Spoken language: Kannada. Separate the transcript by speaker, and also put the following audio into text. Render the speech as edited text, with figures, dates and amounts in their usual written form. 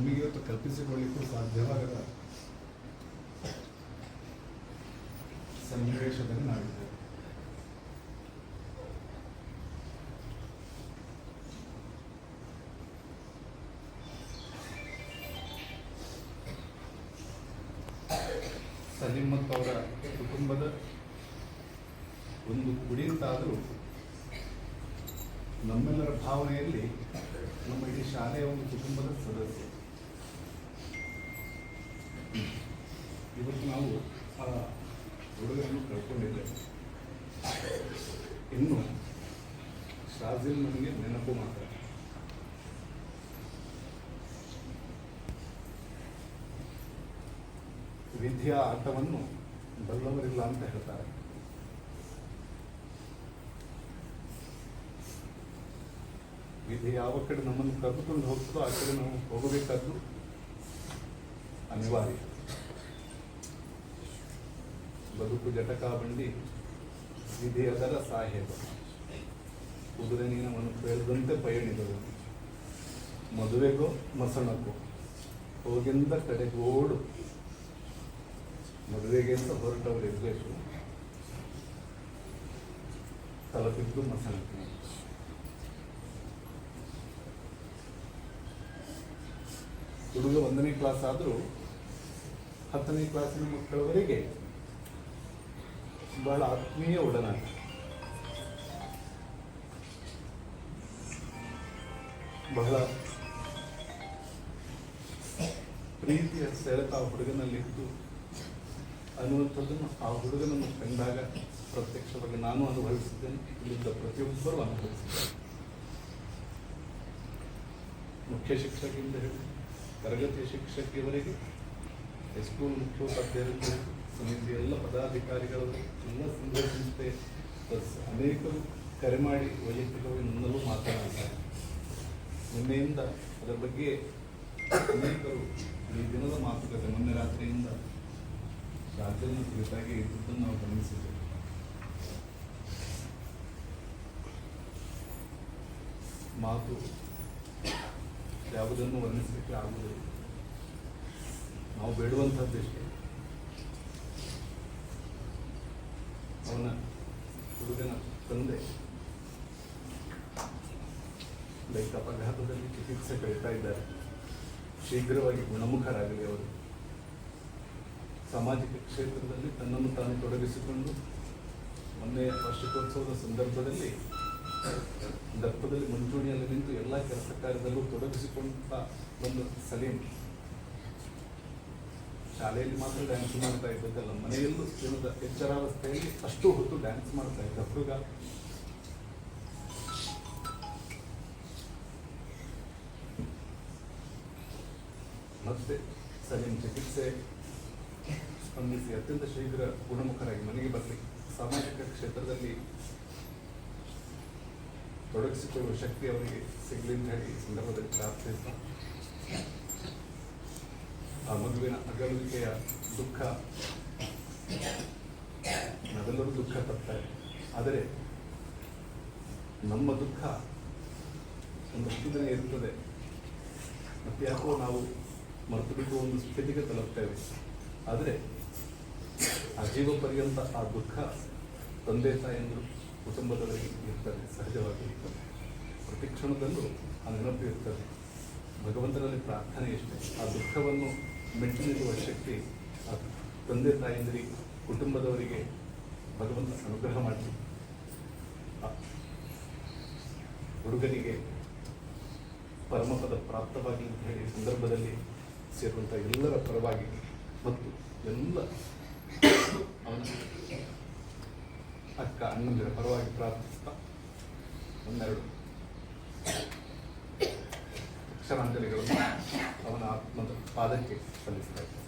Speaker 1: ನಮಗಿವತ್ತು ಕಲ್ಪಿಸಿಕೊಳ್ಳಿಕ್ಕೂ ಸಾಧ್ಯವಾಗದ ಸನ್ನಿವೇಶದಲ್ಲಿ ನಾವಿದ್ದೇವೆ. ಸಲೀಂ ಮತ್ತು ಅವರ ಕುಟುಂಬದ ಒಂದು ಕುಡಿಯುತ್ತಾದರೂ ನಮ್ಮೆಲ್ಲರ ಭಾವನೆಯಲ್ಲಿ ನಮ್ಮ ಇಡೀ ಶಾಲೆಯ ಒಂದು ಕುಟುಂಬದ ಸದಸ್ಯ. ಇವತ್ತು ನಾವು ಆ ಹುಡುಗರನ್ನು ಕಳ್ಕೊಂಡಿದ್ದೇವೆ. ಇನ್ನು ಶಾಜಿಲ್ ನನಗೆ ನೆನಪು ಮಾತ್ರ. ವಿದ್ಯಾ ಆಟವನ್ನು ಬಲ್ಲವರಿಲ್ಲ ಅಂತ ಹೇಳ್ತಾರೆ. ವಿಧಿ ಯಾವ ಕಡೆ ನಮ್ಮನ್ನು ಕರೆದುಕೊಂಡು ಹೋಗ್ತದೋ ಆ ಕಡೆ ನಾವು ಹೋಗಬೇಕಾದ್ದು ಅನಿವಾರ್ಯ. ಬದುಕು ಜಟಕಾ ಬಂಡಿ ವಿಧಿ ಅದರ ಸಾಹೇಬ, ಕುದುರೆ ನೀನವನ್ನು ಕೇಳಿದಂತೆ ಪಯಣಿದರು, ಮದುವೆಗೋ ಮಸಣಕ್ಕೋ ಹೋಗಿಂದ ಕಡೆಗೋಡು. ಮದುವೆಗೆ ಅಂತ ಹೊರಟವರು ಇರಬೇಕು, ತಲುಪಿದ್ದು ಮಸಣಕ್ಕೆ. ಹುಡುಗ 1ನೇ ಕ್ಲಾಸ್ ಆದರೂ 10ನೇ ಕ್ಲಾಸಿನ ಮಕ್ಕಳವರೆಗೆ ಬಹಳ ಆತ್ಮೀಯ ಒಡನಾಟ. ಬಹಳ ಪ್ರೀತಿಯ ಸೆಳೆತ ಆ ಹುಡುಗನಲ್ಲಿತ್ತು ಅನ್ನುವಂಥದ್ದನ್ನು ಆ ಹುಡುಗನನ್ನು ಕಂಡಾಗ ಪ್ರತ್ಯಕ್ಷವಾಗಿ ನಾನು ಅನುಭವಿಸಿದ್ದೇನೆ, ಇಲ್ಲಿದ್ದ ಪ್ರತಿಯೊಬ್ಬರೂ ಅನುಭವಿಸಿದ್ದೇನೆ. ಮುಖ್ಯ ಶಿಕ್ಷಕಿಯಿಂದ ಹೇಳಿ ತರಗತಿ ಶಿಕ್ಷಕಿಯವರೆಗೆ, ಹೈಸ್ಕೂಲ್ ಮುಖ್ಯೋಪಾಧ್ಯಾಯರು, ಸಮಿತಿ ಎಲ್ಲ ಪದಾಧಿಕಾರಿಗಳು, ಎಲ್ಲ ಸಂಘ ಸಂಸ್ಥೆ ಅನೇಕರು ಕರೆ ಮಾಡಿ ವೈಯಕ್ತಿಕವಾಗಿ ನನ್ನಲ್ಲೂ ಮಾತನಾಡ್ತಾರೆ. ನಿನ್ನೆಯಿಂದ ಅದರ ಬಗ್ಗೆ ಅನೇಕರು ಈ ದಿನದ ಮಾತುಕತೆ ಮೊನ್ನೆ ರಾತ್ರಿಯಿಂದ ರಾಜ್ಯದ ಕುರಿತಾಗಿ ಇದ್ದದ್ದನ್ನು ನಾವು ಗಮನಿಸಿದ್ದೇವೆ. ಮಾತು ಯಾವುದನ್ನು ವರ್ಣಿಸಲಿಕ್ಕೆ ಆಗುವುದಿಲ್ಲ. ನಾವು ಬೇಡುವಂಥದ್ದೆಷ್ಟೇ. ಅವನ ಹುಡುಗನ ತಂದೆ ಲೈಕ್ ಅಪಘಾತದಲ್ಲಿ ಚಿಕಿತ್ಸೆ ಪಡಿತಾ ಇದ್ದಾರೆ. ಶೀಘ್ರವಾಗಿ ಗುಣಮುಖರಾಗಲಿ. ಅವರು ಸಾಮಾಜಿಕ ಕ್ಷೇತ್ರದಲ್ಲಿ ತನ್ನನ್ನು ತಾನು ತೊಡಗಿಸಿಕೊಂಡು ಮೊನ್ನೆ ವಾರ್ಷಿಕೋತ್ಸವದ ಸಂದರ್ಭದಲ್ಲಿ ದರ್ಪದಲ್ಲಿ ಮುಂಚೂಣಿಯಲ್ಲಿ ನಿಂತು ಎಲ್ಲ ಕೆಲಸ ಕಾರ್ಯದಲ್ಲೂ ತೊಡಗಿಸಿಕೊಂಡ ಒಂದು ಸಲೀಂ ಶಾಲೆಯಲ್ಲಿ ಮಾತ್ರ ಡ್ಯಾನ್ಸ್ ಮಾಡ್ತಾ ಇದ್ದದ್ದಲ್ಲ, ಮನೆಯಲ್ಲೂ ದಿನದ ಎಚ್ಚರಾವಸ್ಥೆಯಲ್ಲಿ ಅಷ್ಟು ಹೊತ್ತು ಡ್ಯಾನ್ಸ್ ಮಾಡ್ತಾ ಇದ್ದ ಹುಡುಗ. ಮತ್ತೆ ಸಲೀಂ ಚಿಕಿತ್ಸೆ ಸ್ಪಂದಿಸಿ ಅತ್ಯಂತ ಶೀಘ್ರ ಗುಣಮುಖರಾಗಿ ಮನೆಗೆ ಬರಲಿಕ್ಕೆ ಸಾಮಾಜಿಕ ಕ್ಷೇತ್ರದಲ್ಲಿ ತೊಡಗಿಸಿಕೊಳ್ಳುವ ಶಕ್ತಿ ಅವರಿಗೆ ಸಿಗಲಿ ಅಂತ ಹೇಳಿ ಈ ಸಂದರ್ಭದಲ್ಲಿ ಪ್ರಾರ್ಥಿಸ್ತಾ, ಆ ಮಗುವಿನ ಅಗಲುವಿಕೆಯ ದುಃಖ ನಾವೆಲ್ಲರೂ ದುಃಖ ಪಡ್ತಾರೆ. ಆದರೆ ನಮ್ಮ ದುಃಖ ಒಂದಷ್ಟು ದಿನ ಇರ್ತದೆ, ಮತ್ತೆ ಯಾಕೋ ನಾವು ಮರೆತು ಬಿಟ್ಟು ಒಂದು ಸ್ಥಿತಿಗೆ ತಲುಪ್ತೇವೆ. ಆದರೆ ಆ ಜೀವ ಪರ್ಯಂತ ಆ ದುಃಖ ತಂದೆ ತಾಯಂದರು ಕುಟುಂಬದವರಿಗೆ ಇರ್ತದೆ, ಸಹಜವಾಗಿ ಇರ್ತದೆ. ಪ್ರತಿ ಕ್ಷಣದಲ್ಲೂ ಆ ನೆನಪು ಇರ್ತದೆ. ಭಗವಂತನಲ್ಲಿ ಪ್ರಾರ್ಥನೆ ಎಷ್ಟೇ, ಆ ದುಃಖವನ್ನು ಮೆಟ್ಟಿ ನಿಲ್ಲುವ ಶಕ್ತಿ ಆ ತಂದೆ ತಾಯಂದಿರಿಗೆ, ಕುಟುಂಬದವರಿಗೆ ಭಗವಂತ ಅನುಗ್ರಹ ಮಾಡಲಿ. ಹುಡುಗನಿಗೆ ಪರಮಪದ ಪ್ರಾಪ್ತವಾಗಿ ಅಂತ ಹೇಳಿ ಸಂದರ್ಭದಲ್ಲಿ ಸೇರುವಂಥ ಎಲ್ಲರ ಪರವಾಗಿ ಮತ್ತು ಎಲ್ಲ ಅವನ ಅಕ್ಕ ಅಣ್ಣಂದಿರ ಪರವಾಗಿ ಪ್ರಾರ್ಥಿಸ್ತಾ ಒಂದೆರಡು ಅಕ್ಷರಾಂಜಲಿಗಳನ್ನು ಅವನ ಆತ್ಮದ ಪಾದಕ್ಕೆ ಸಲ್ಲಿಸ್ತಾ ಇದ್ದಾರೆ.